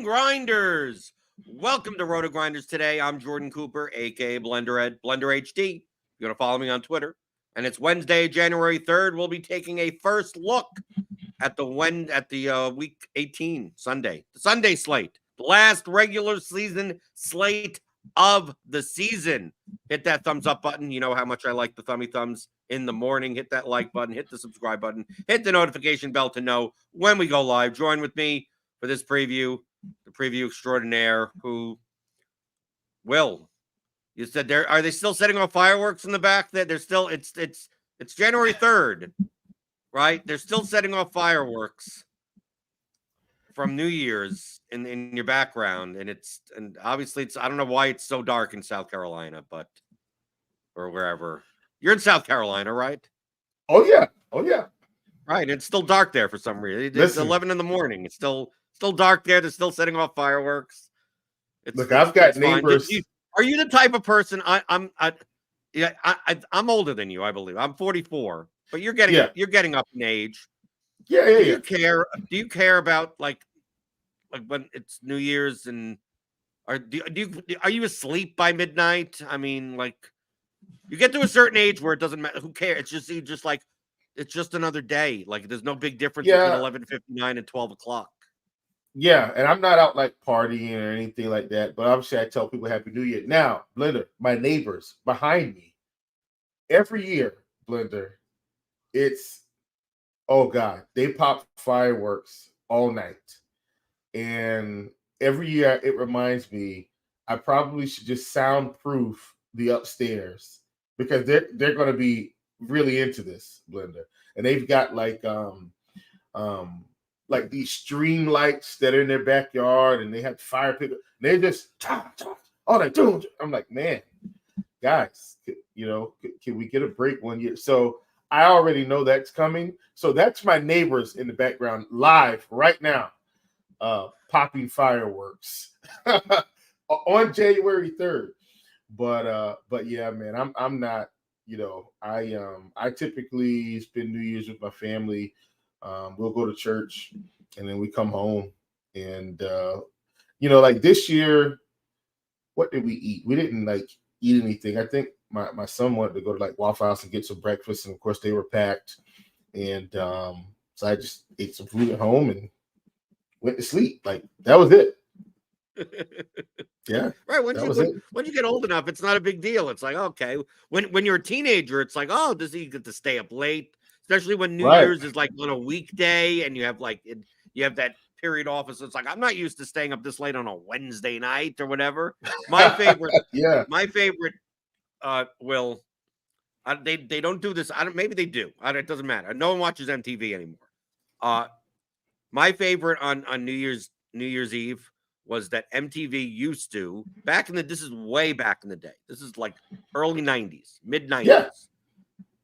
Grinders. Welcome to RotoGrinders Today. I'm Jordan Cooper, aka BlenderHD. You're gonna follow me on Twitter. And it's Wednesday, January 3rd. We'll be taking a first look at the week 18 Sunday, the Sunday slate, the last regular season slate of the season. Hit that thumbs up button. You know how much I like the thummy thumbs in the morning. Hit that like button, hit the subscribe button, hit the notification bell to know when we go live. Join with me for this preview, the preview extraordinaire, who will. You said are they still setting off fireworks in the back? That they're still it's January 3rd, right? They're still setting off fireworks from New Year's in your background, and obviously it's I don't know why it's so dark in South Carolina, but or wherever. You're in South Carolina, right? Oh yeah. Right, it's still dark there for some reason. It's 11 in the morning. It's still dark there. They're still setting off fireworks. I've got neighbors. Are you the type of person? I'm older than you, I believe. I'm 44, but you're getting up in age. Yeah. Do you care about like when it's New Year's and are you asleep by midnight? I mean, like you get to a certain age where it doesn't matter. Who cares? It's just another day. Like there's no big difference between 11:59 and 12 o'clock. Yeah, and I'm not out like partying or anything like that, but obviously I tell people Happy New Year. Now, Blender, my neighbors behind me, every year, Blender, it's, oh God, they pop fireworks all night. And every year it reminds me I probably should just soundproof the upstairs because they're going to be really into this, Blender. And they've got like these stream lights that are in their backyard, and they have fire pit. They just all they do. I'm like, man, guys, can we get a break one year? So I already know that's coming. So that's my neighbors in the background live right now, popping fireworks on January 3rd. But yeah, man, I'm not. I typically spend New Year's with my family. We'll go to church and then we come home and, like this year, what did we eat? We didn't like eat anything. I think my son wanted to go to like Waffle House and get some breakfast. And of course they were packed. And so I just ate some food at home and went to sleep. Like that was it. Yeah. Right. When you get old enough, it's not a big deal. It's like, okay. When you're a teenager, it's like, oh, does he get to stay up late? Especially when New Year's is like on a weekday and you have that period off. So it's like, I'm not used to staying up this late on a Wednesday night or whatever. My favorite, Will, they don't do this. Maybe they do. It doesn't matter. No one watches MTV anymore. My favorite on New Year's Eve was that MTV used to this is way back in the day. This is like early 90s, mid 90s. Yeah.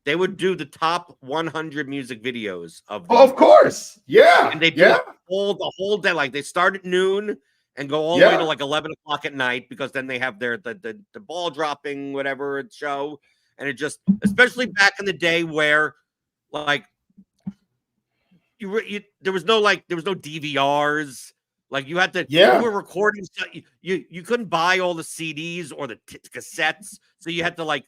They would do the top 100 music videos of course. Yeah. And they do the whole day. Like they start at noon and go all the way to like 11 o'clock at night because then they have the ball dropping, whatever show. And it just, especially back in the day where like there was no DVRs. Like you had to, you were recording stuff. You couldn't buy all the CDs or the cassettes. So you had to like,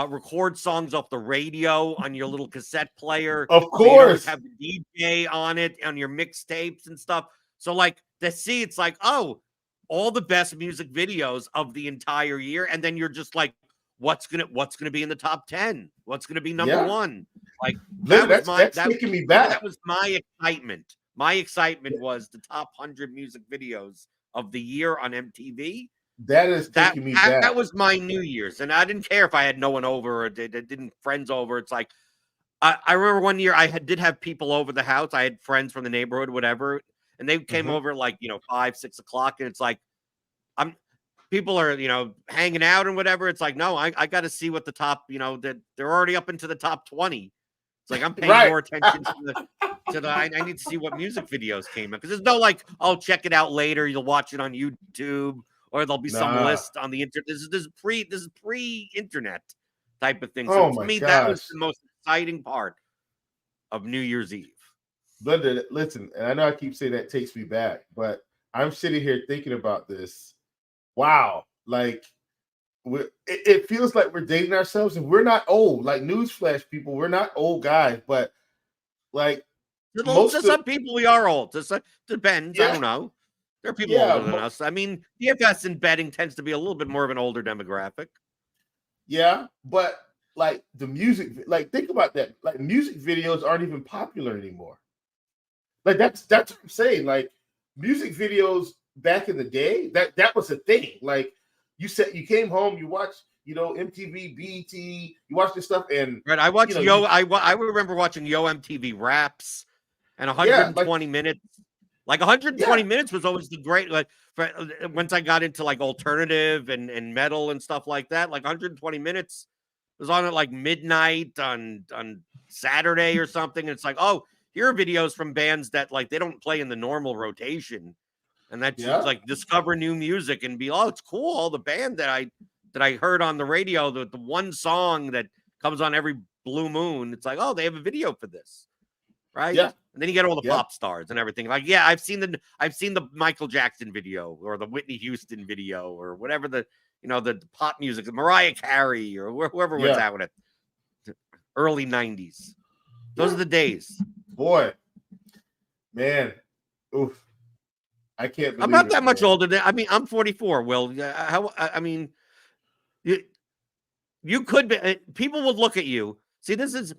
record songs off the radio on your little cassette player. Of course. So have the DJ on it on your mixtapes and stuff. So like it's like, oh, all the best music videos of the entire year. And then you're just like, what's gonna be in the top 10? What's gonna be number one? Like that's taking me back. That was my excitement. My excitement was the top 100 music videos of the year on MTV. That is taking me back. That was my New Year's, and I didn't care if I had no one over or didn't friends over. It's like I remember one year I did have people over the house. I had friends from the neighborhood, whatever, and they came over like 5, 6 o'clock, and it's like people are hanging out and whatever. It's like no, I got to see what the top that they're already up into the top 20. It's like I'm paying more attention to the I need to see what music videos came out because there's no like I'll check it out later. You'll watch it on YouTube. Or there'll be some list on the internet. This is pre-internet type of thing. So to me, that was the most exciting part of New Year's Eve. Blender, listen, and I know I keep saying that takes me back, but I'm sitting here thinking about this. Wow, like it feels like we're dating ourselves, and we're not old. Like newsflash, people, we're not old guys, but like To some people, we are old. Depends. I don't know. There are people older than us. I mean, DFS and betting tends to be a little bit more of an older demographic. Yeah, but like the music, like think about that. Like music videos aren't even popular anymore. Like that's what I'm saying. Like music videos back in the day, that was a thing. Like you said, you came home, you watched, MTV, BET, you watched this stuff, and right. I watched I remember watching Yo MTV Raps and 120 minutes. Like 120 minutes was always the great. Like once I got into like alternative and metal and stuff like that, like 120 minutes was on at like midnight on Saturday or something. And it's like, oh, here are videos from bands that like they don't play in the normal rotation, and that's like discover new music and be, oh, it's cool. All the band that I heard on the radio, the one song that comes on every blue moon. It's like, oh, they have a video for this, right? Yeah. And then you get all the pop stars and everything. Like, yeah, I've seen the Michael Jackson video or the Whitney Houston video or whatever the pop music, Mariah Carey or whoever was out with it. Early 90s. Those are the days. Boy, man, oof. I can't believe I'm not that much older than. I mean, I'm 44. Will, I mean, you could be. People would look at you. See, this is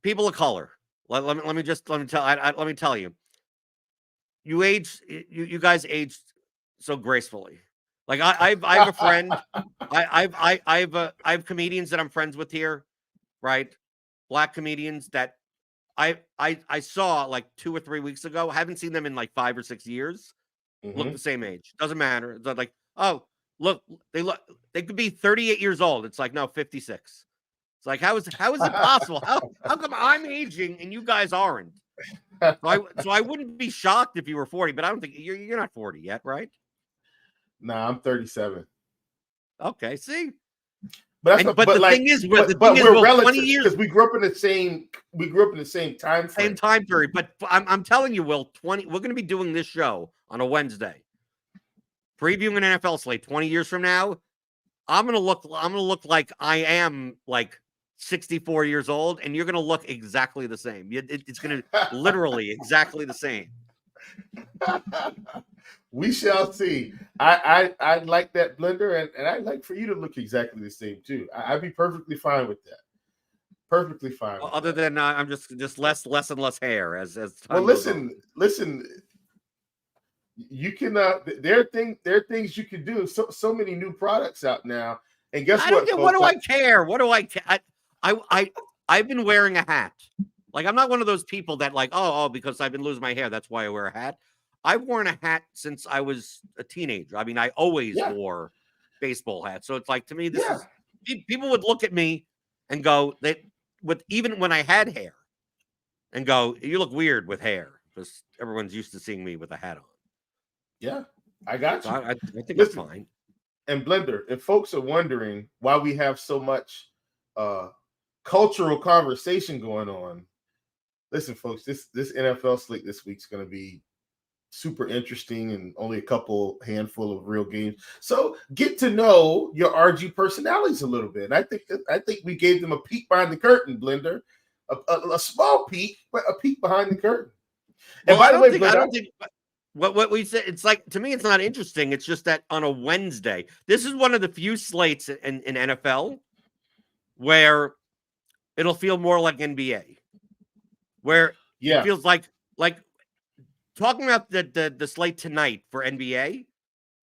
people of color. Let me tell you. You guys aged so gracefully. Like I have a friend. I have comedians that I'm friends with here, right? Black comedians that I saw like 2 or 3 weeks ago. Haven't seen them in like 5 or 6 years. Look the same age. Doesn't matter. It's like, oh, they could be 38 years old. It's like, no, 56. It's like, how is it possible? How come I'm aging and you guys aren't? So I wouldn't be shocked if you were 40, but I don't think you're not 40 yet, right? Nah, I'm 37. Okay, see. But the thing is, we're relatives because we grew up in the same time frame. Same time period. But I'm telling you, Will, we're going to be doing this show on a Wednesday, previewing an NFL slate 20 years from now. I'm gonna look like I am like 64 years old, and you're gonna look exactly the same. It's gonna literally exactly the same. We shall see. I like that, Blender, and I'd like for you to look exactly the same too. I'd be perfectly fine with that. Perfectly fine. Well, other than I'm just less and less hair as time well, listen. You can there are things you can do. So many new products out now, and guess what? What do I care? What do I care? I've been wearing a hat. Like I'm not one of those people that like because I've been losing my hair, that's why I wear a hat. I've worn a hat since I was a teenager. I mean, I always wore baseball hats. So it's like to me, this is people would look at me and go even when I had hair, and go, you look weird with hair because everyone's used to seeing me with a hat on. Yeah, I got you. So I think it's fine. And Blender, if folks are wondering why we have so much cultural conversation going on, listen, folks, this NFL slate this week's going to be super interesting and only a handful of real games. So get to know your RG personalities a little bit. And I think we gave them a peek behind the curtain, Blender, a small peek, but a peek behind the curtain. And by the way, Blender, I don't think. What we said, it's like, to me, it's not interesting. It's just that on a Wednesday, this is one of the few slates in NFL where it'll feel more like NBA, where it feels like talking about the slate tonight for NBA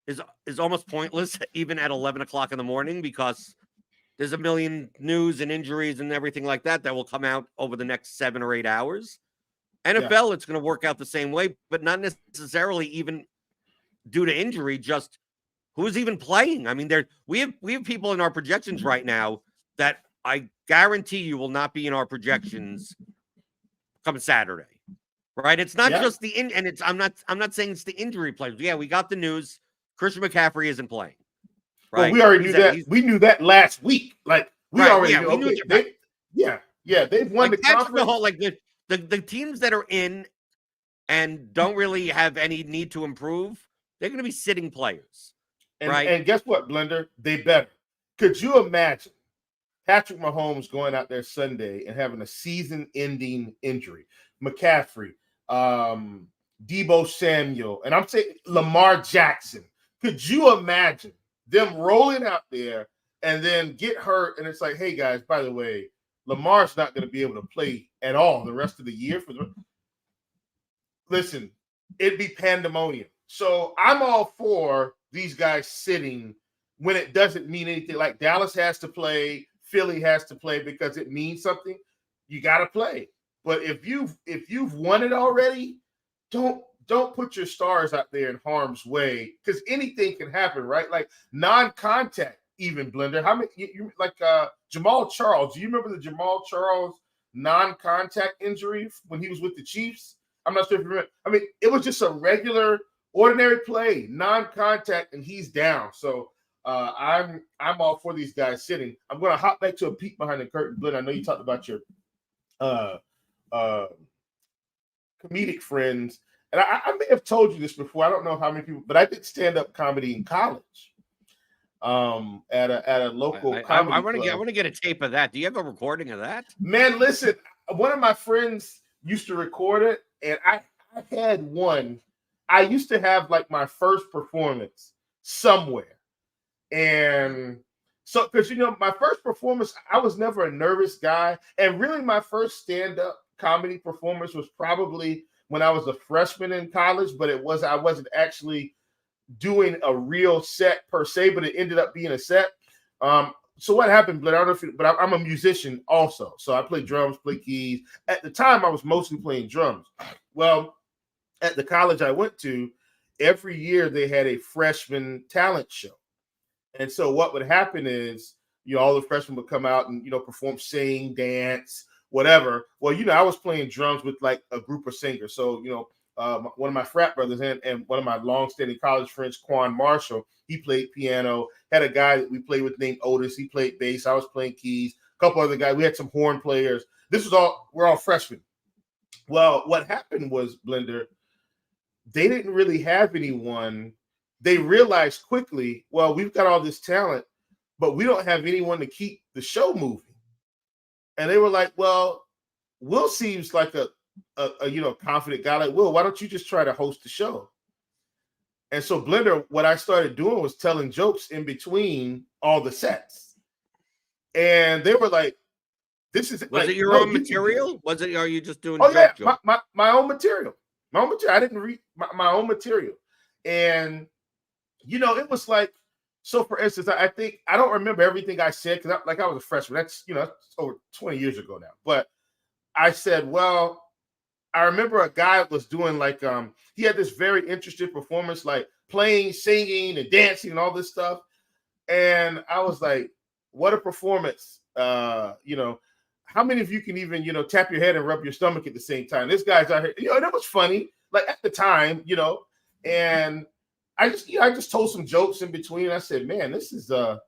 is almost pointless, even at 11 o'clock in the morning, because there's a million news and injuries and everything like that will come out over the next 7 or 8 hours. NFL, it's going to work out the same way, but not necessarily even due to injury, just who's even playing. I mean, we have people in our projections right now that I guarantee you will not be in our projections come Saturday. Right? It's not just I'm not saying it's the injury players. Yeah, we got the news. Christian McCaffrey isn't playing. Right? Well, we already knew that. We knew that last week. Like we already knew. They've won the conference. The teams that are in and don't really have any need to improve, they're going to be sitting players, right? And guess what, Blender? They better. Could you imagine Patrick Mahomes going out there Sunday and having a season-ending injury? McCaffrey, Debo Samuel, and I'm saying Lamar Jackson. Could you imagine them rolling out there and then get hurt? And it's like, hey, guys, by the way, Lamar's not going to be able to play at all the rest of the year. Listen, it'd be pandemonium. So I'm all for these guys sitting when it doesn't mean anything. Like Dallas has to play, Philly has to play because it means something. You got to play. But if you've won it already, don't put your stars out there in harm's way because anything can happen, right? Like non-contact, even Blender. How many you like Jamal Charles? Do you remember the Jamal Charles non-contact injury when he was with the Chiefs? I'm not sure if you remember. I mean, it was just a regular, ordinary play, non-contact, and he's down. So I'm all for these guys sitting. I'm going to hop back to a peek behind the curtain, Blender. I know you talked about your comedic friends, and I may have told you this before. I don't know how many people, but I did stand-up comedy in college. At a local comedy. I want to get a tape of that. Do you have a recording of that? Man, listen, one of my friends used to record it, and I had one. I used to have like my first performance somewhere, and so because my first performance, I was never a nervous guy, and really my first stand-up comedy performance was probably when I was a freshman in college, but I wasn't actually doing a real set per se, but it ended up being a set. So what happened, Blair? I don't know but I'm a musician also. So I play drums, play keys. At the time, I was mostly playing drums. Well, at the college I went to, every year they had a freshman talent show. And so what would happen is, all the freshmen would come out and, perform, sing, dance, whatever. Well, I was playing drums with like a group of singers. So, one of my frat brothers and one of my long-standing college friends, Quan Marshall, he played piano. Had a guy that we played with named Otis. He played bass. I was playing keys. A couple other guys. We had some horn players. We're all freshmen. Well, what happened was, Blender, they didn't really have anyone. They realized quickly, well, we've got all this talent, but we don't have anyone to keep the show moving. And they were like, well, Will seems like a confident guy like Will. Why don't you just try to host the show? And so, Blender, what I started doing was telling jokes in between all the sets. And they were like, "This is was it your own material? Are you just doing? Jokes? My own material. My own material. I didn't read my own material, and it was like, so. For instance, I think I don't remember everything I said because I was a freshman. That's that's over 20 years ago now, but. I said, well, I remember a guy was doing like, he had this very interesting performance, like playing, singing, and dancing and all this stuff. And I was like, what a performance. How many of you can even, tap your head and rub your stomach at the same time? This guy's out here, and it was funny, like at the time, and I just told some jokes in between. I said, man, this is, I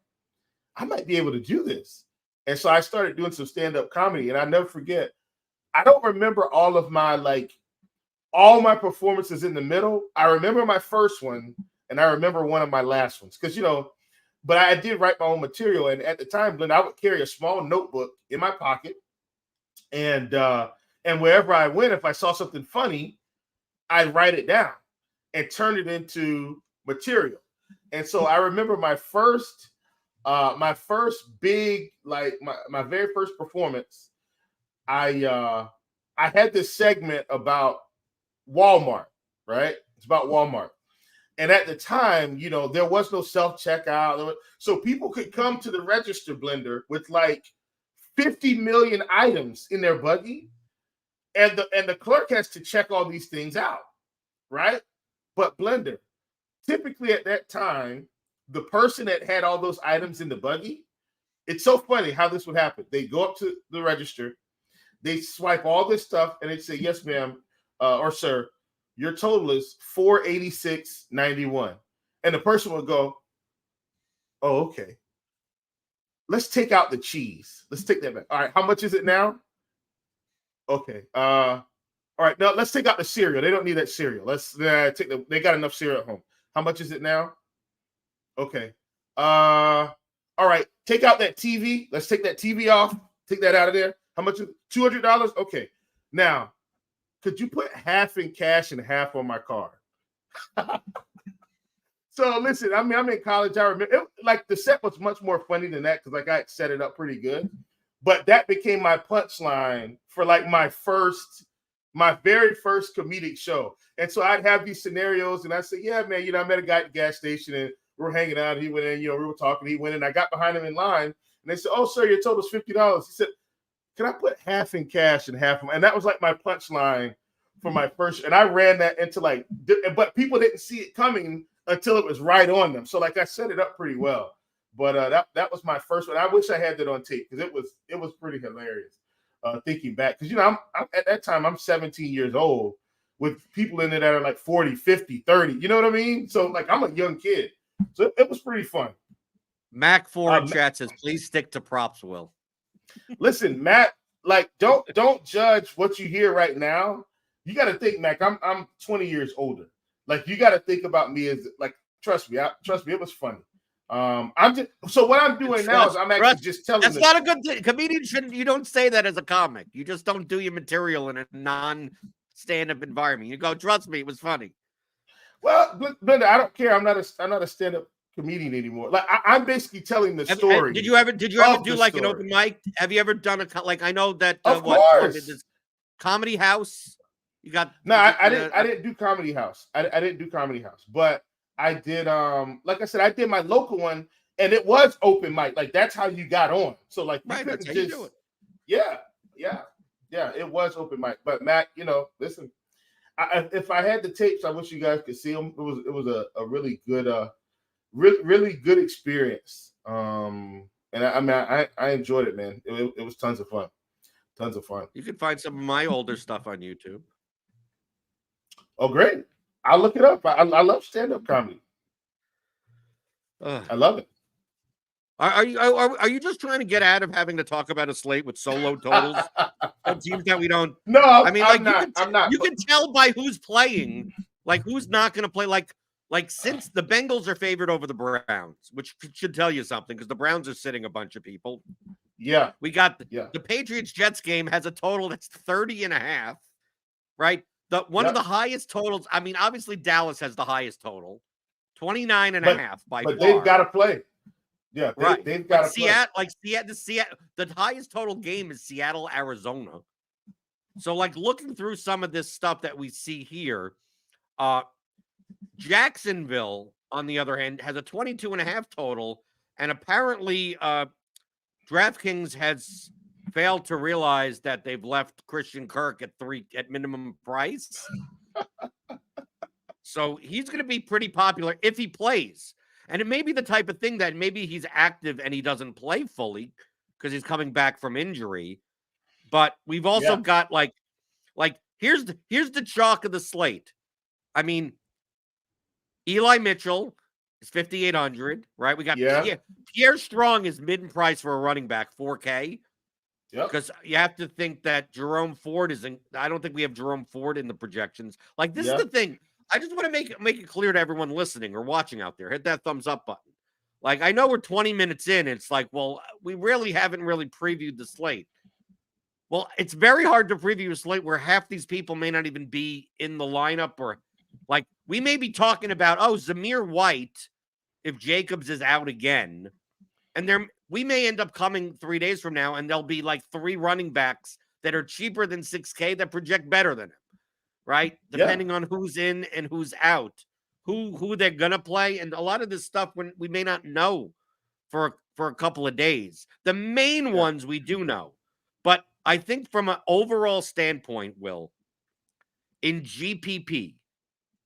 might be able to do this. And so I started doing some stand-up comedy, and I never forget, I don't remember all my performances in the middle. I remember my first one, and I remember one of my last ones. Because, but I did write my own material. And at the time, Glenn, I would carry a small notebook in my pocket. And wherever I went, if I saw something funny, I'd write it down and turn it into material. And so I remember my first big, like my very first performance, I had this segment about Walmart, right? It's about Walmart. And at the time, there was no self-checkout. So people could come to the register, Blender, with like 50 million items in their buggy. And the clerk has to check all these things out, right? But Blender, typically at that time, the person that had all those items in the buggy, it's so funny how this would happen. They go up to the register, they swipe all this stuff, and they say, yes, ma'am, or sir, your total is $486.91. And the person would go, oh, okay. Let's take out the cheese. Let's take that back. All right, how much is it now? Okay. All right, now let's take out the cereal. They don't need that cereal. Let's take they got enough cereal at home. How much is it now? Okay. All right, take out that TV. Let's take that TV off. Take that out of there. How much? $200. Okay. Now, could you put half in cash and half on my card? So listen, I mean, I'm in college. I remember like the set was much more funny than that because like I set it up pretty good. But that became my punchline for like my very first comedic show. And so I'd have these scenarios and I'd say, yeah, man, I met a guy at the gas station and we were hanging out. And he went in, we were talking. He went in. I got behind him in line and they said, oh, sir, your total's $50. He said, can I put half in cash and half? And that was like my punchline for my first. And I ran that into like, but people didn't see it coming until it was right on them. So like I set it up pretty well. But that was my first one. I wish I had that on tape because it was pretty hilarious. Thinking back, because I'm at that time I'm 17 years old with people in there that are like 40, 50, 30. You know what I mean? So like I'm a young kid. So it was pretty fun. Mac 4 in chat says, please stick to props, Will. Listen, Matt, like don't judge what you hear right now. You got to think, Mac, I'm 20 years older. Like you got to think about me as like, trust me, it was funny. So what I'm doing now is I'm actually just telling. That's not a good thing. Comedian shouldn't. You don't say that as a comic. You just don't do your material in a non-stand-up environment. You go, trust me, it was funny. Well, Blender, I don't care. I'm not a stand-up comedian anymore. Like I'm basically telling the story. Did you ever do like an open mic? Have you ever done I know that. Of course. This Comedy House. You got no. I didn't do Comedy House. I didn't do Comedy House, but I did. Like I said, I did my local one, and it was open mic. Like that's how you got on. So like, right, that's how you do it. Yeah. It was open mic. But Matt, listen. If I had the tapes, I wish you guys could see them. It was a really good, really good experience. And I enjoyed it, man. It was tons of fun. Tons of fun. You can find some of my older stuff on YouTube. Oh, great. I'll look it up. I love stand-up comedy. I love it. Are you just trying to get out of having to talk about a slate with solo totals? Teams that we don't. No, I mean, like I'm not. You can tell by who's playing, like who's not going to play. Like since the Bengals are favored over the Browns, which should tell you something because the Browns are sitting a bunch of people. Yeah, we got the Patriots-Jets game has a total that's 30.5, right? One of the highest totals. I mean, obviously Dallas has the highest total, 29.5 by far. But they've got to play. Yeah, right. They've got to play. Seattle, the highest total game is Seattle, Arizona. So, like looking through some of this stuff that we see here, Jacksonville, on the other hand, has a 22.5 total, and apparently, DraftKings has failed to realize that they've left Christian Kirk at minimum price. So he's going to be pretty popular if he plays. And it may be the type of thing that maybe he's active and he doesn't play fully because he's coming back from injury. But we've also got like here's the chalk of the slate. I mean, Eli Mitchell is 5,800, right? We got Pierre Strong is mid price for a running back, 4K. Yeah, because you have to think that Jerome Ford isn't. I don't think we have Jerome Ford in the projections. Like this is the thing. I just want to make it clear to everyone listening or watching out there. Hit that thumbs up button. Like I know we're 20 minutes in. It's like, well, we really haven't previewed the slate. Well, it's very hard to preview a slate where half these people may not even be in the lineup, or like we may be talking about Zamir White if Jacobs is out again, and we may end up coming 3 days from now and there'll be like 3 running backs that are cheaper than 6K that project better than him, right? Depending on who's in and who's out, who they're going to play. And a lot of this stuff when we may not know for a couple of days. The main ones we do know. But I think from an overall standpoint, Will, in GPP,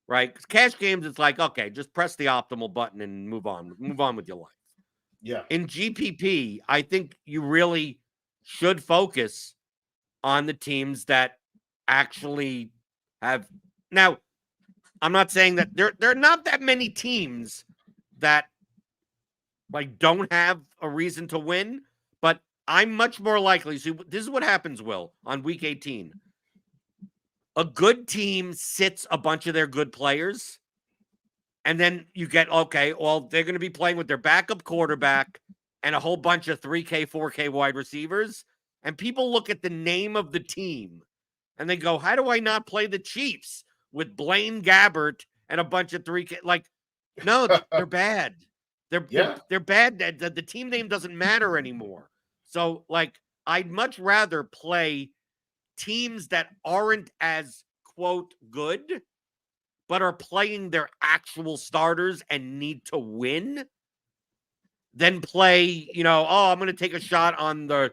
right? Because cash games, it's like, okay, just press the optimal button and move on with your life. Yeah. In GPP, I think you really should focus on the teams that actually have. Now, I'm not saying that there are not that many teams that like don't have a reason to win, but I'm much more likely. So this is what happens, Will, on week 18. a good team sits a bunch of their good players, and then you get, okay, well, they're going to be playing with their backup quarterback and a whole bunch of 3K, 4K wide receivers. And people look at the name of the team and they go, how do I not play the Chiefs with Blaine Gabbert and a bunch of 3K? Like, no, they're bad. They're bad. The team name doesn't matter anymore. So, like, I'd much rather play teams that aren't as, quote, good, but are playing their actual starters and need to win, than play, I'm going to take a shot on the,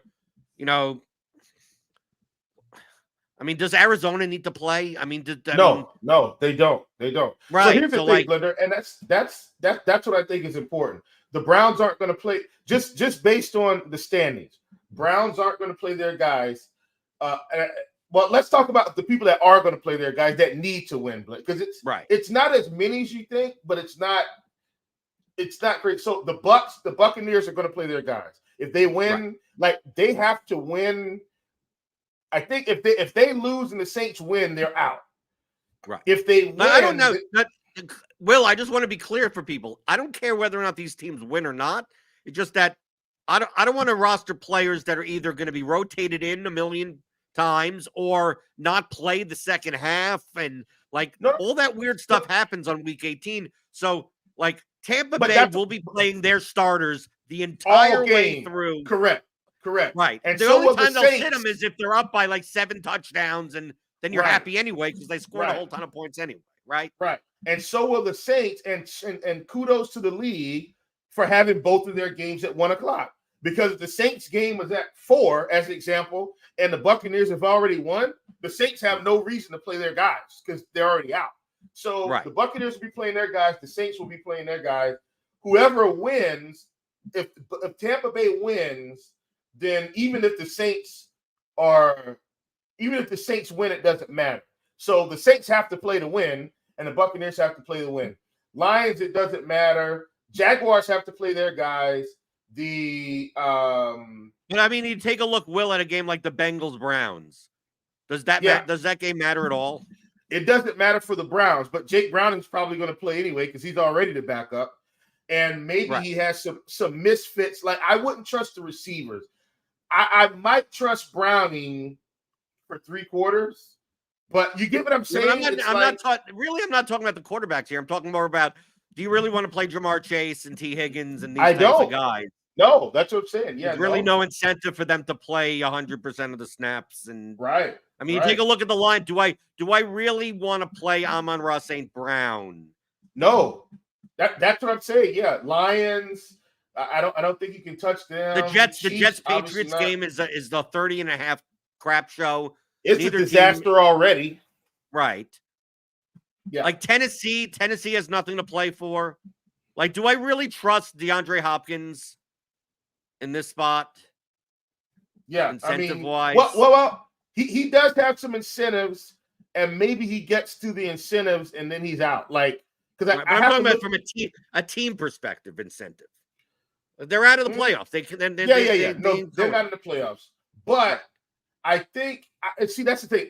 I mean, does Arizona need to play? I mean, no, they don't. They don't. Right. So here's the thing, Blender, and that's what I think is important. The Browns aren't going to play just based on the standings. Browns aren't going to play their guys. Well, let's talk about the people that are going to play their guys that need to win, because it's not as many as you think, but it's not great. So the Buccaneers are going to play their guys. If they win, like they have to win. I think if they lose and the Saints win, they're out. Right. If they win, I don't know. Will, I just want to be clear for people. I don't care whether or not these teams win or not. It's just that I don't want to roster players that are either going to be rotated in a million times or not play the second half, and all that weird stuff happens on week 18. So like Tampa Bay will be playing their starters the entire way through. Correct. Right. And the only time they'll sit them is if they're up by like 7 touchdowns, and then you're happy anyway because they scored a whole ton of points anyway. Right. And so will the Saints, and kudos to the league for having both of their games at 1:00. Because if the Saints game was at 4, as an example, and the Buccaneers have already won, the Saints have no reason to play their guys because they're already out. So the Buccaneers will be playing their guys, the Saints will be playing their guys. Whoever wins, if Tampa Bay wins, then even if the Saints win, it doesn't matter. So the Saints have to play to win, and the Buccaneers have to play to win. Lions, it doesn't matter. Jaguars have to play their guys. But I mean, you take a look, Will, at a game like the Bengals Browns. Does that game matter at all? It doesn't matter for the Browns, but Jake Browning's probably going to play anyway because he's already the backup, and maybe he has some misfits. Like I wouldn't trust the receivers. I might trust Browning for 3 quarters, but you get what I'm saying. I'm not talking about the quarterbacks here. I'm talking more about, do you really want to play Jamar Chase and T. Higgins and these types of guys? No, that's what I'm saying. Yeah, there's really no incentive for them to play 100% of the snaps. And I mean, you take a look at the line. Do I really want to play Amon-Ra St. Brown? No, that's what I'm saying. Yeah, Lions. I don't think you can touch them. The Jets Patriots game is the 30.5 crap show. It's a disaster already. Right. Yeah. Like Tennessee has nothing to play for. Like, do I really trust DeAndre Hopkins in this spot? Yeah, incentive-wise. Well, he does have some incentives, and maybe he gets to the incentives and then he's out. Like, because I'm talking about from a team perspective incentive. They're out of the playoffs. They're not in the playoffs. But I think, see, that's the thing.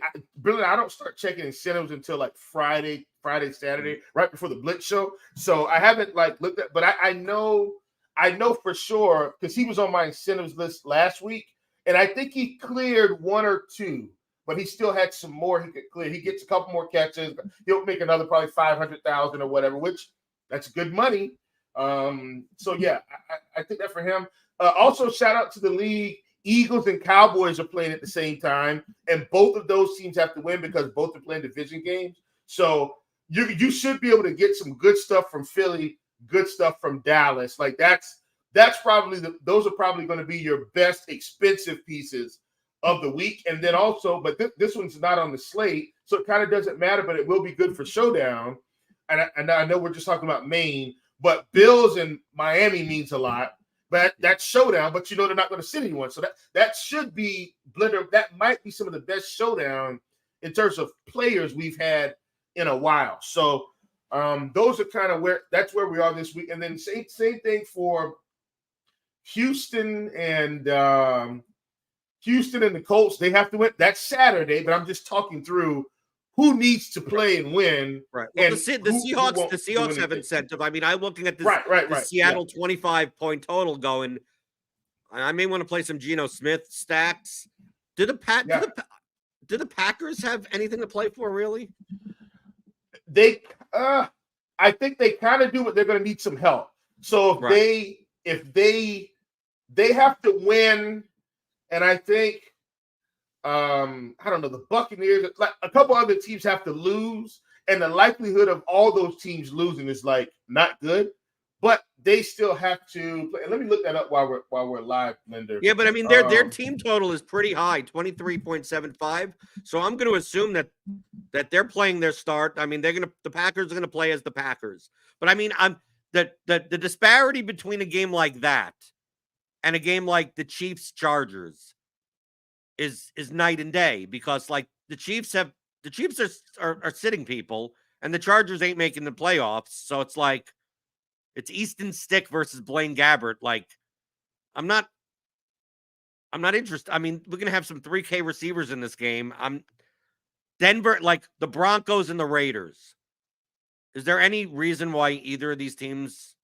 I don't start checking incentives until like Friday, Saturday, right before the Blitz show. So I haven't looked at, but I know for sure because he was on my incentives list last week, and I think he cleared 1 or 2, but he still had some more he could clear. He gets a couple more catches. He'll make another probably 500,000 or whatever, which that's good money. So yeah, I think that for him. Also, shout out to the league. Eagles and Cowboys are playing at the same time, and both of those teams have to win because both are playing division games. So you should be able to get some good stuff from Philly, good stuff from Dallas. Like that's probably those are probably going to be your best expensive pieces of the week. And then also, but this one's not on the slate, so it kind of doesn't matter, but it will be good for Showdown. And I know we're just talking about Maine, but Bills and Miami means a lot. But that's Showdown, but they're not going to sit anyone. So that should be Blender. That might be some of the best Showdown in terms of players we've had in a while. So those are kind of where we are this week. And then same thing for Houston and the Colts. They have to win. That's Saturday, but I'm just talking through who needs to play and win. Right. Well, And the Seahawks have incentive. I mean, I'm looking at this right. Seattle 25-point total going. I may want to play some Geno Smith stacks. Do the Packers have anything to play for, really? They I think they kind of do, but they're going to need some help. So if they have to win, and I think I don't know, the Buccaneers, like a couple other teams have to lose, and the likelihood of all those teams losing is like not good. But they still have to play. Let me look that up while we're live, Blender. Yeah, but I mean their team total is pretty high, 23.75. So I'm going to assume that they're playing their start. I mean, the Packers are going to play as the Packers. But I mean, the disparity between a game like that and a game like the Chiefs Chargers is night and day, because like the Chiefs are sitting people and the Chargers ain't making the playoffs. So it's like it's Easton Stick versus Blaine Gabbert. Like, I'm not interested. I mean, we're gonna have some 3K receivers in this game. Denver, like the Broncos and the Raiders. Is there any reason why either of these teams,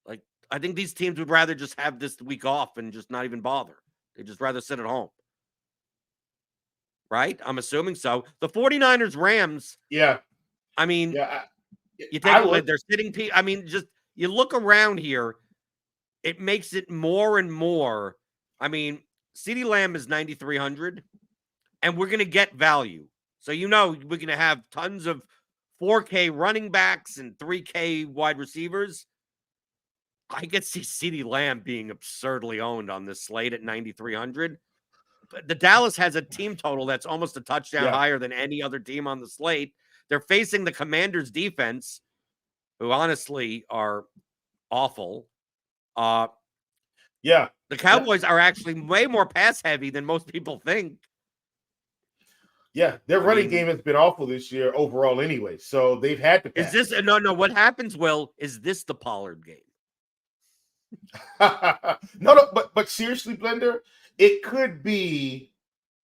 like, I think these teams would rather just have this week off and just not even bother. They'd just rather sit at home. Right? I'm assuming so. The 49ers Rams. Yeah. I mean, you take away they're sitting people. I mean, just you look around here, it makes it more and more. I mean, CeeDee Lamb is 9,300, and we're going to get value. So, we're going to have tons of 4K running backs and 3K wide receivers. I could see CeeDee Lamb being absurdly owned on this slate at 9,300. But the Dallas has a team total that's almost a touchdown higher than any other team on the slate. They're facing the Commanders defense, who honestly are awful. The Cowboys are actually way more pass heavy than most people think. Yeah, their running game has been awful this year overall anyway. So they've had to pass. Is this no, what happens, Will, is this the Pollard game? No, but seriously, Blender, it could be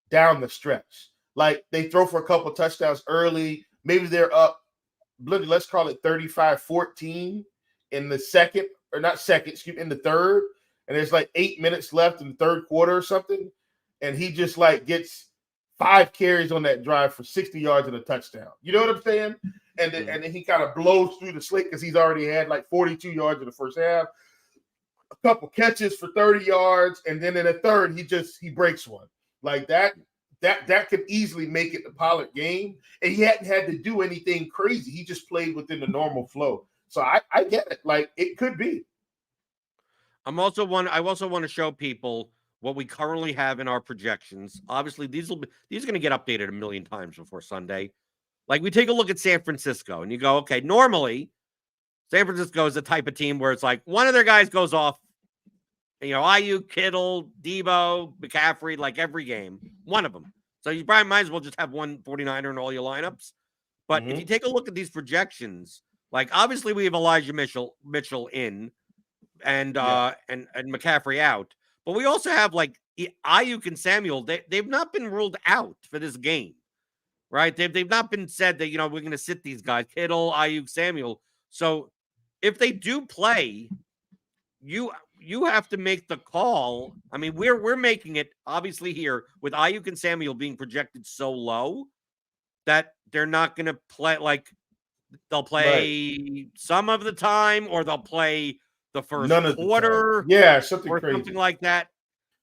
down the stretch. Like they throw for a couple touchdowns early. Maybe they're up, Blender, let's call it 35-14 in the in the third. And there's like 8 minutes left in the third quarter or something. And he just like gets 5 carries on that drive for 60 yards and a touchdown. You know what I'm saying? And then he kind of blows through the slate because he's already had like 42 yards in the first half. A couple catches for 30 yards, and then in the third, he breaks one. Like that could easily make it the Pollard game. And he hadn't had to do anything crazy. He just played within the normal flow. So I get it. Like it could be. I also want to show people what we currently have in our projections. Obviously, these are going to get updated a million times before Sunday. Like we take a look at San Francisco and you go, okay, normally San Francisco is the type of team where it's like one of their guys goes off, Ayuk, Kittle, Debo, McCaffrey, like every game, one of them. So you probably might as well just have one 49er in all your lineups. But if you take a look at these projections, like obviously we have Elijah Mitchell in and McCaffrey out. But we also have like Ayuk and Samuel. They've not been ruled out for this game, right? They've not been said that, we're going to sit these guys, Kittle, Ayuk, Samuel. So if they do play, you have to make the call. I mean, we're making it obviously here with Ayuk and Samuel being projected so low that they're not going to play. Like they'll play some of the time, or they'll play the first quarter, something or crazy, something like that.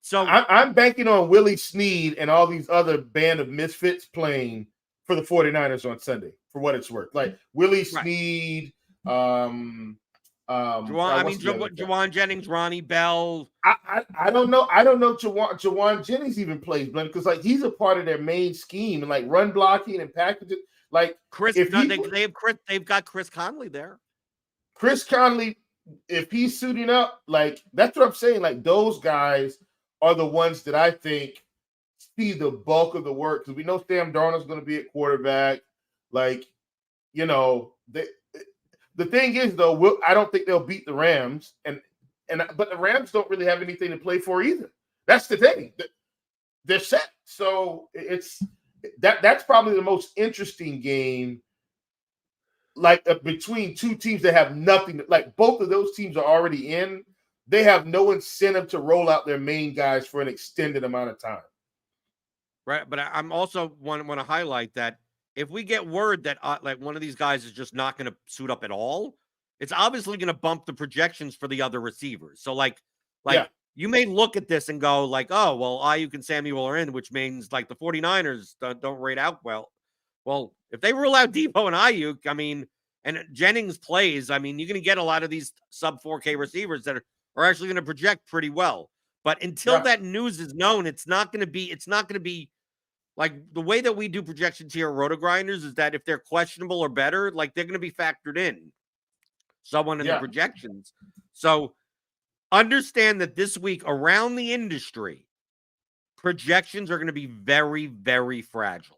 So I'm banking on Willie Snead and all these other band of misfits playing for the 49ers on Sunday, for what it's worth. Like Willie Snead, Jawan Jennings, Ronnie Bell. I don't know. I don't know Jawan Jennings even plays, because like he's a part of their main scheme and like run blocking and packaging. Like they've got Chris Conley there. Chris Conley, if he's suiting up, like that's what I'm saying. Like those guys are the ones that I think see the bulk of the work, because we know Sam Darnold's going to be at quarterback. Like, the thing is, though, I don't think they'll beat the Rams, but the Rams don't really have anything to play for either. That's the thing. They're set, so it's that's probably the most interesting game. Like between two teams that have nothing, like both of those teams are already in. They have no incentive to roll out their main guys for an extended amount of time. Right, but I'm also want to highlight that if we get word that like one of these guys is just not going to suit up at all, it's obviously going to bump the projections for the other receivers. So like Yeah. you may look at this and go like, oh, well, Ayuk and Samuel are in, which means like the 49ers don't rate out well. Well, if they rule out Debo and Ayuk, I mean, and Jennings plays, I mean, you're going to get a lot of these sub 4K receivers that are actually going to project pretty well. But until that news is known, it's not going to be like the way that we do projections here at RotoGrinders is that if they're questionable or better, like they're going to be factored in someone in the projections. So understand that this week around the industry, projections are going to be very, very fragile.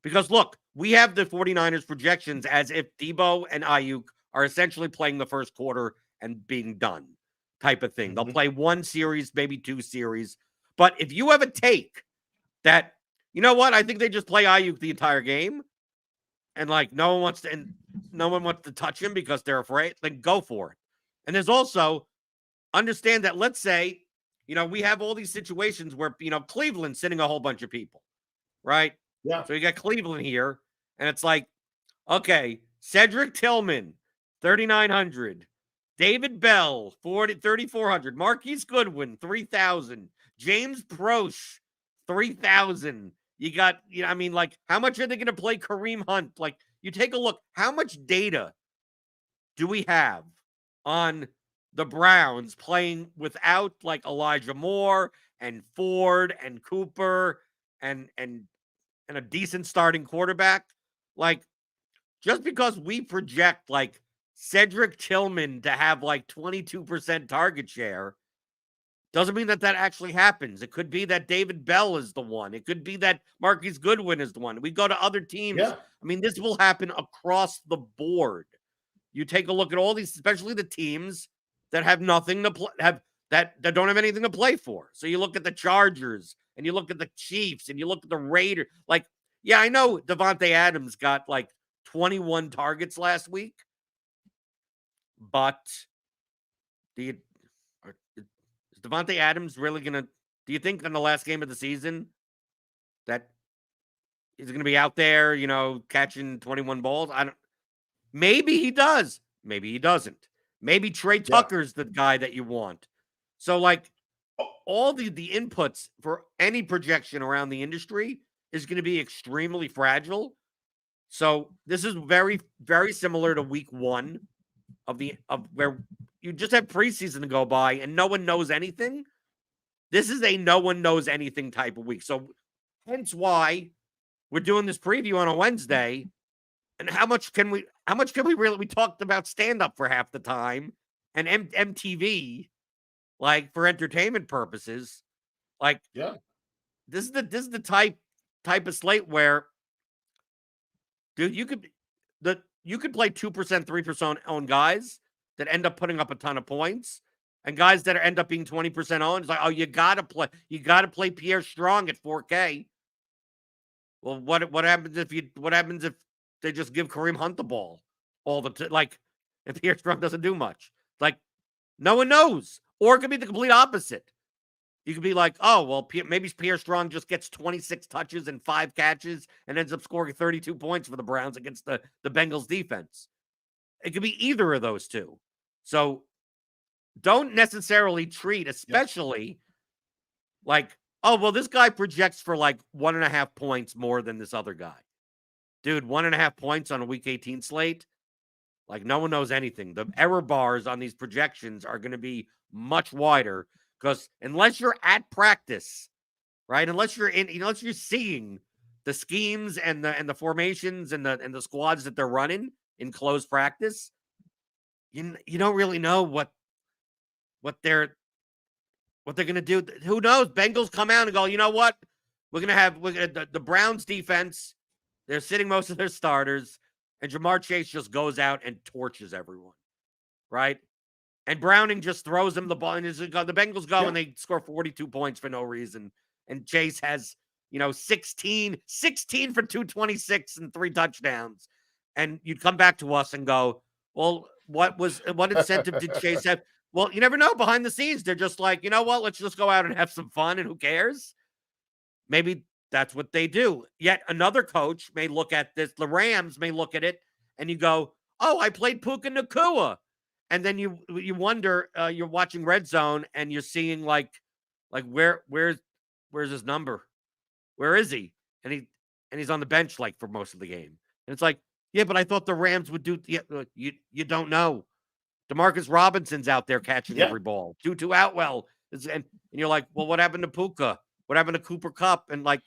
Because look, we have the 49ers projections as if Debo and Ayuk are essentially playing the first quarter and being done type of thing. Mm-hmm. They'll play one series, maybe two series. But if you have a take that, you know what, I think they just play Ayuk the entire game and like no one wants to touch him because they're afraid, then go for it. And there's also understand that, let's say, you know, we have all these situations where, you know, Cleveland's sitting a whole bunch of people, right? Yeah. So you got Cleveland here, and it's like, okay, Cedric Tillman, 3,900. David Bell, 3,400. Marquise Goodwin, 3,000. James Proche, 3,000. You got, you know, I mean, like, how much are they going to play Kareem Hunt? Like, you take a look, how much data do we have on the Browns playing without, like, Elijah Moore and Ford and Cooper and a decent starting quarterback? Like, just because we project like Cedric Tillman to have like 22% target share doesn't mean that actually happens. It could be that David Bell is the one. It could be that Marquise Goodwin is the one. We go to other teams. Yeah. I mean, this will happen across the board. You take a look at all these, especially the teams that have nothing to play, that don't have anything to play for. So you look at the Chargers and you look at the Chiefs and you look at the Raiders. Like, yeah, I know Devontae Adams got like 21 targets last week, but is Devontae Adams really going to, do you think in the last game of the season that he's going to be out there, you know, catching 21 balls? Maybe he does. Maybe he doesn't. Maybe Trey Tucker's the guy that you want. So, like, all the inputs for any projection around the industry is going to be extremely fragile. So this is very, very similar to week one of where you just have preseason to go by and no one knows anything. This is a no one knows anything type of week. So hence why we're doing this preview on a Wednesday. And how much can we really, we talked about stand-up for half the time and MTV, like for entertainment purposes. Like, yeah, this is the type of slate where, dude, you could play 2%, 3% owned guys that end up putting up a ton of points, and guys that end up being 20% owned. It's like, oh, you gotta play Pierre Strong at 4K. Well, what happens if they just give Kareem Hunt the ball all the time? Like, if Pierre Strong doesn't do much, like, no one knows. Or it could be the complete opposite. You could be like, oh, well, maybe Pierre Strong just gets 26 touches and 5 catches and ends up scoring 32 points for the Browns against the Bengals defense. It could be either of those two. So don't necessarily treat, especially like, oh, well, this guy projects for like 1.5 points more than this other guy. Dude, 1.5 points on a week 18 slate. Like, no one knows anything. The error bars on these projections are going to be much wider because unless you're at practice, right? Unless you're seeing the schemes and the formations and the squads that they're running in closed practice, you don't really know what they're going to do. Who knows? Bengals come out and go, you know what? We're going to have the Browns defense. They're sitting most of their starters, and Jamar Chase just goes out and torches everyone, right? And Browning just throws them the ball, and the Bengals go and they score 42 points for no reason. And Chase has 16 for 226 and 3 touchdowns. And you'd come back to us and go, well, what incentive did Chase have? Well, you never know. Behind the scenes, they're just like, you know what? Let's just go out and have some fun, and who cares? Maybe that's what they do. Yet another coach may look at this. The Rams may look at it, and you go, oh, I played Puka Nacua. And then you wonder, you're watching Red Zone, and you're seeing like where's his number? Where is he? And he's on the bench like for most of the game. And it's like, yeah, but I thought the Rams would do. Yeah, you don't know. Demarcus Robinson's out there catching every ball. Tutu Atwell and you're like, well, what happened to Puka? What happened to Cooper Kupp? And like,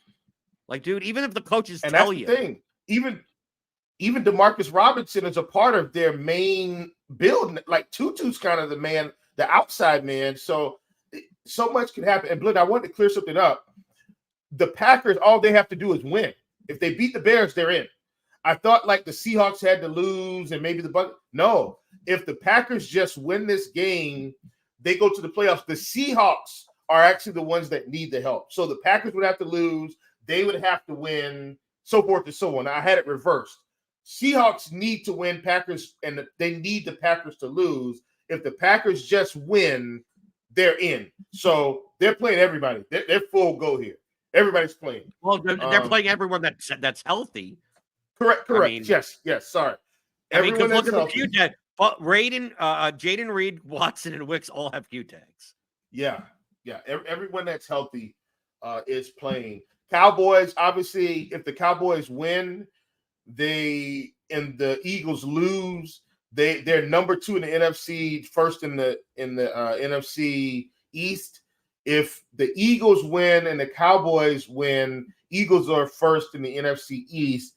dude, even if the coaches tell you, thing, even Demarcus Robinson is a part of their main build. Like Tutu's kind of the man, the outside man. So much can happen. And Blend, I want to clear something up. The Packers, all they have to do is win. If they beat the Bears, they're in. I thought like the Seahawks had to lose and maybe the Bucs. No, if the Packers just win this game, they go to the playoffs. The Seahawks are actually the ones that need the help. So the Packers would have to lose. They would have to win, so forth and so on. I had it reversed. Seahawks need to win, Packers, and they need the Packers to lose. If the Packers just win, they're in. So they're playing everybody. They're full go here. Everybody's playing. Well, they're playing everyone that's healthy. Correct. I mean, yes. Sorry. Everyone look at the Q tag. But Jaden Reed, Watson, and Wicks all have Q tags. Yeah. Everyone that's healthy is playing. Cowboys, obviously, if the Cowboys win, and the Eagles lose, they're number 2 in the NFC, first in the NFC East. If the Eagles win and the Cowboys win, Eagles are first in the NFC East.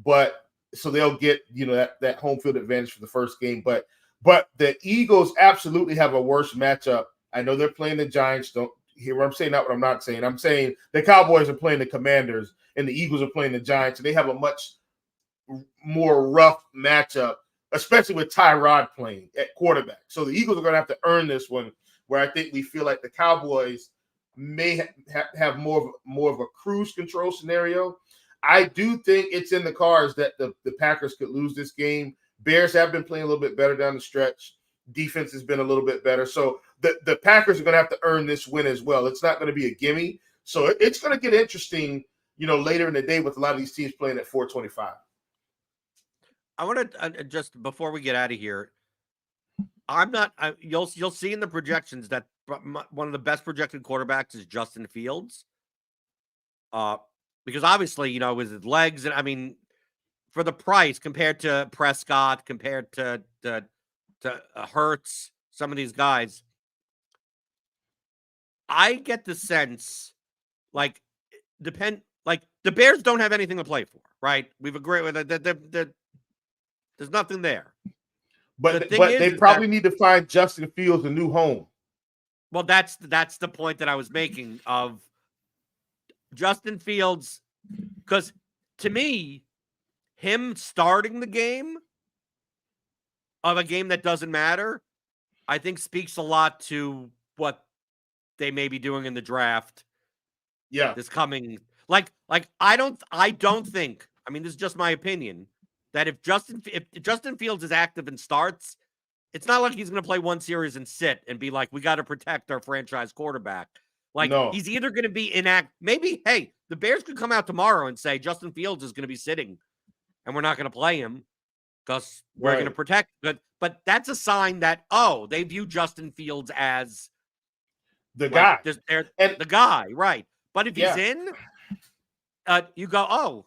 But so they'll get that home field advantage for the first game. But the Eagles absolutely have a worse matchup. I know they're playing the Giants. Don't hear what I'm saying, not what I'm not saying. I'm saying the Cowboys are playing the Commanders and the Eagles are playing the Giants, and they have a much more rough matchup, especially with Tyrod playing at quarterback. So the Eagles are going to have to earn this one, where I think we feel like the Cowboys may have more of a cruise control scenario. I do think it's in the cards that the Packers could lose this game. Bears have been playing a little bit better down the stretch. Defense has been a little bit better. So the Packers are going to have to earn this win as well. It's not going to be a gimme. So it's going to get interesting, later in the day with a lot of these teams playing at 425. I want to just before we get out of here, you'll see in the projections that one of the best projected quarterbacks is Justin Fields. Because obviously, with his legs, and I mean, for the price compared to Prescott, compared to Hurts, some of these guys, I get the sense the Bears don't have anything to play for, right? We've agreed with it. There's nothing there. But they probably need to find Justin Fields a new home. Well, that's the point that I was making of Justin Fields, because to me, him starting the game of a game that doesn't matter, I think speaks a lot to what they may be doing in the draft. Yeah. This coming, I don't think, I mean, this is just my opinion, that if Justin Fields is active and starts, it's not like he's going to play one series and sit and be like, we got to protect our franchise quarterback. No. He's either going to be inactive. Maybe, hey, the Bears could come out tomorrow and say Justin Fields is going to be sitting and we're not going to play him because we're going to protect. But that's a sign that, they view Justin Fields as the guy. The guy, right. But if he's in, you go,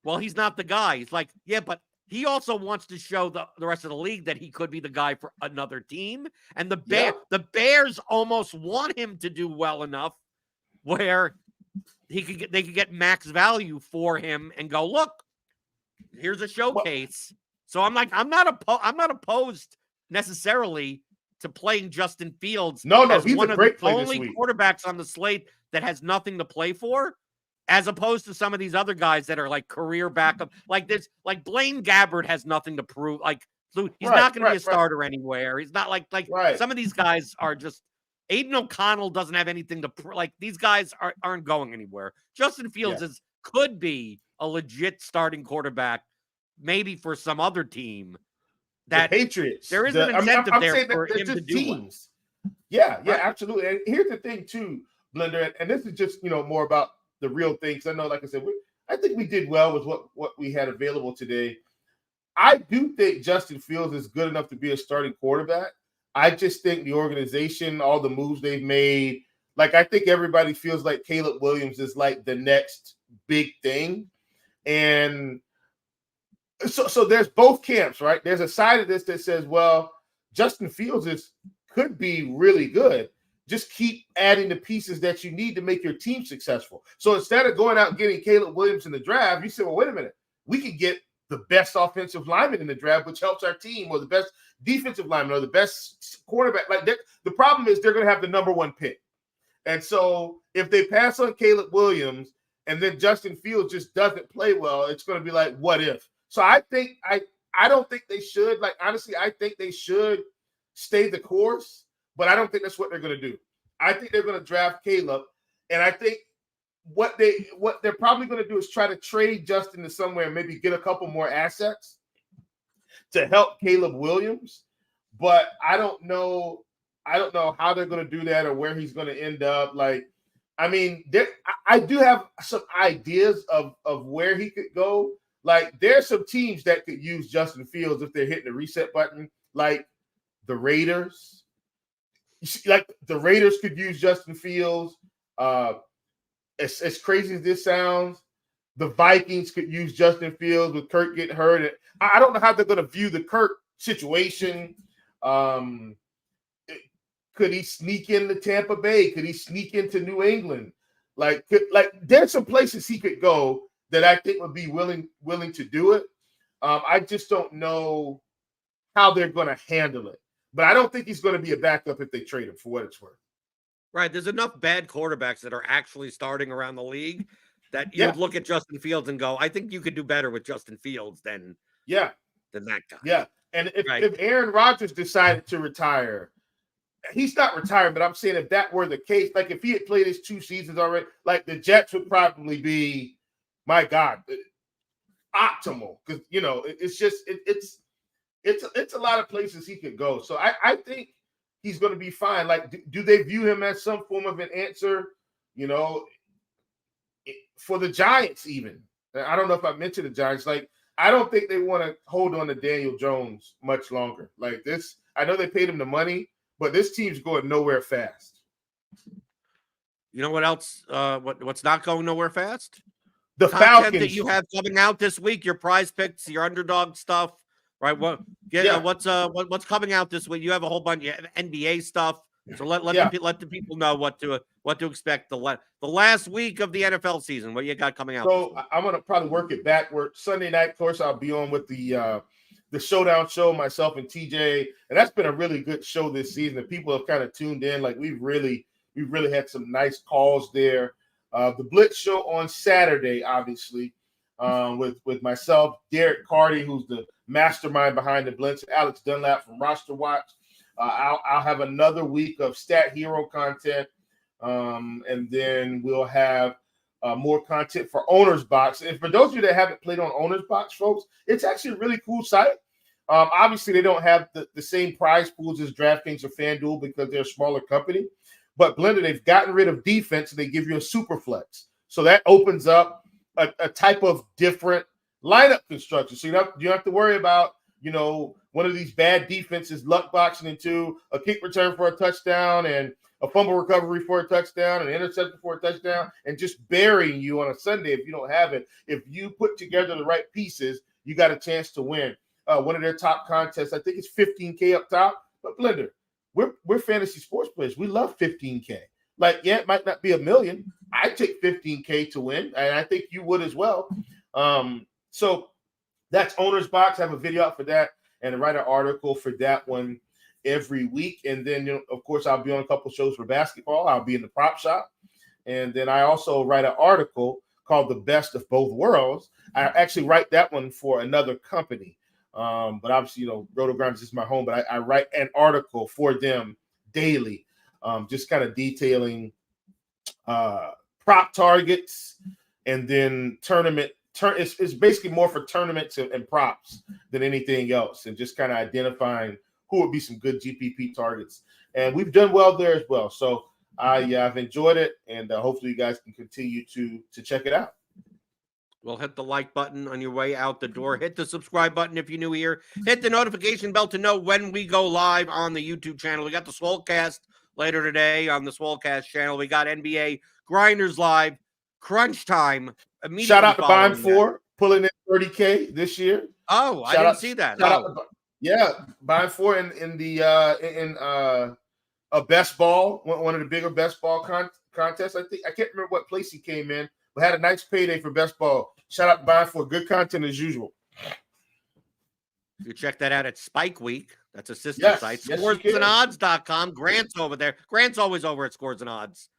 well, he's not the guy. He's like, yeah, but he also wants to show the rest of the league that he could be the guy for another team. And the Bears almost want him to do well enough where they could get max value for him and go, look, here's a showcase. So I'm like, I'm not opposed necessarily to playing Justin Fields. No, he's one of the only quarterbacks on the slate that has nothing to play for, as opposed to some of these other guys that are like career backup. Like Blaine Gabbert has nothing to prove. Like he's not going to be a starter anywhere. He's not like some of these guys are just Aiden O'Connell doesn't have anything to like. These guys aren't going anywhere. Justin Fields could be a legit starting quarterback, maybe for some other team. The Patriots. There is an incentive I'm there saying for that him to do teams. Well. Yeah, right. absolutely. And here's the thing too, Blender, and this is just more about the real things. I know, like I said, I think we did well with what we had available today. I do think Justin Fields is good enough to be a starting quarterback. I just think the organization, all the moves they've made, like I think everybody feels like Caleb Williams is like the next big thing. And so there's both camps, right? There's a side of this that says, well, Justin Fields could be really good. Just keep adding the pieces that you need to make your team successful. So instead of going out and getting Caleb Williams in the draft, you say, well, wait a minute. We can get the best offensive lineman in the draft, which helps our team, or the best defensive lineman, or the best quarterback. Like that. The problem is they're going to have the number one pick. And so if they pass on Caleb Williams and then Justin Fields just doesn't play well, it's going to be like, what if? So I think I don't think they should. Like, honestly, I think they should stay the course, but I don't think that's what they're going to do. I think they're going to draft Caleb, and I think what they're probably going to do is try to trade Justin to somewhere and maybe get a couple more assets to help Caleb Williams. But I don't know how they're going to do that or where he's going to end up. Like, I mean, I do have some ideas of where he could go. Like, there's some teams that could use Justin Fields if they're hitting the reset button, like the Raiders. Like, the Raiders could use Justin Fields. As crazy as this sounds, the Vikings could use Justin Fields with Kirk getting hurt. I don't know how they're going to view the Kirk situation. Could he sneak into Tampa Bay? Could he sneak into New England? Like there's some places he could go that I think would be willing to do it. I just don't know how they're going to handle it. But I don't think he's going to be a backup if they trade him, for what it's worth. Right. There's enough bad quarterbacks that are actually starting around the league that you would look at Justin Fields and go, I think you could do better with Justin Fields than that guy. Yeah. And if Aaron Rodgers decided to retire, he's not retiring, but I'm saying if that were the case, like if he had played his 2 seasons already, like the Jets would probably be, my God, optimal. Because, it's just, it's a lot of places he could go. So I think he's going to be fine. Like, do they view him as some form of an answer, for the Giants even? I don't know if I mentioned the Giants. Like, I don't think they want to hold on to Daniel Jones much longer. Like this, I know they paid him the money, but this team's going nowhere fast. You know what else? What's not going nowhere fast? The content Falcons that you have coming out this week, your prize picks, your underdog stuff. Right. What's coming out this week? You have a whole bunch of NBA stuff. So let the people know what to expect the last week of the NFL season. What you got coming out? So I'm gonna probably work it backward. Sunday night, of course, I'll be on with the Showdown Show, myself and TJ, and that's been a really good show this season. The people have kind of tuned in. Like we've really had some nice calls there. The Blitz Show on Saturday, obviously, with myself, Derek Carty, who's the mastermind behind the Blitz, Alex Dunlap from Roster Watch. I'll have another week of Stat Hero content, and then we'll have more content for Owner's Box. And for those of you that haven't played on Owner's Box, folks, it's actually a really cool site. Obviously, they don't have the same prize pools as DraftKings or FanDuel because they're a smaller company. But Blender, they've gotten rid of defense and they give you a super flex. So that opens up a type of different lineup construction. So you don't have to worry about, one of these bad defenses luck boxing into a kick return for a touchdown and a fumble recovery for a touchdown, an interception for a touchdown, and just burying you on a Sunday if you don't have it. If you put together the right pieces, you got a chance to win. One of their top contests, I think it's $15K up top. But Blender, we're fantasy sports players. We love $15K. Like, it might not be $1 million. I take $15K to win, and I think you would as well. So that's Owner's Box. I have a video out for that and I write an article for that one every week. And then, of course, I'll be on a couple shows for basketball. I'll be in the prop shop. And then I also write an article called The Best of Both Worlds. I actually write that one for another company. But obviously, RotoGrinders is my home, but I write an article for them daily. just kind of detailing prop targets, and then it's basically more for tournaments and props than anything else, and just kind of identifying who would be some good GPP targets. And we've done well there as well. So I've enjoyed it, and hopefully you guys can continue to check it out. Well, hit the like button on your way out the door. Hit the subscribe button if you're new here. Hit the notification bell to know when we go live on the YouTube channel. We got the Swolecast later today on the Swolecast channel. We got NBA Grinders live, crunch time. Shout out to Buying For, pulling in 30K this year. Oh, I didn't see that. Buying For in the a best ball, one of the bigger best ball contests. I can't remember what place he came in, but had a nice payday for best ball. Shout out to Buying For, good content as usual. You check that out at Spike Week. That's a sister site. Scoresandodds.com. Grant's over there. Grant's always over at Scores and Odds.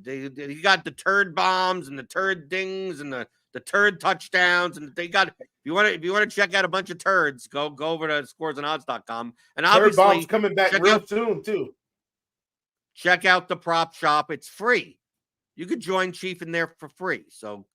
He got the turd bombs and the turd dings and the turd touchdowns, and they got. If you want to check out a bunch of turds, go over to scoresandodds.com. And obviously, turd bombs coming back real soon too. Check out the prop shop. It's free. You could join Chief in there for free. So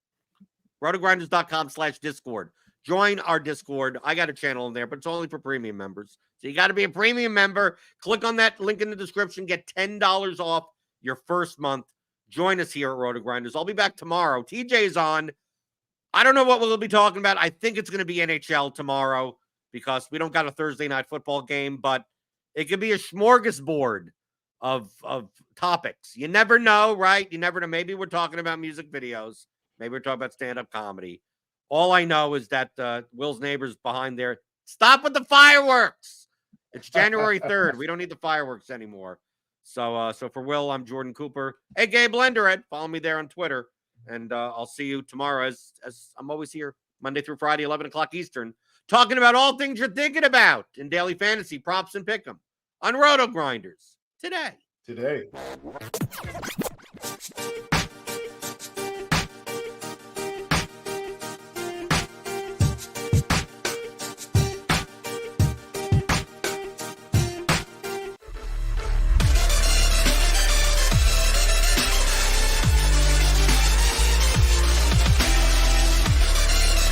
RotoGrinders.com/Discord. Join our Discord. I got a channel in there, but it's only for premium members. So you got to be a premium member. Click on that link in the description. Get $10 off your first month. Join us here at RotoGrinders. I'll be back tomorrow. TJ's on. I don't know what we'll be talking about. I think it's going to be NHL tomorrow because we don't got a Thursday night football game, but it could be a smorgasbord of topics. You never know, right? You never know. Maybe we're talking about music videos. Maybe we're talking about stand-up comedy. All I know is that Will's neighbors behind there, stop with the fireworks. It's January 3rd. We don't need the fireworks anymore. So for Will, I'm Jordan Cooper, a.k.a. BlenderHD. Follow me there on Twitter. And I'll see you tomorrow as I'm always here, Monday through Friday, 11 o'clock Eastern, talking about all things you're thinking about in daily fantasy, props, and pick'em on RotoGrinders today.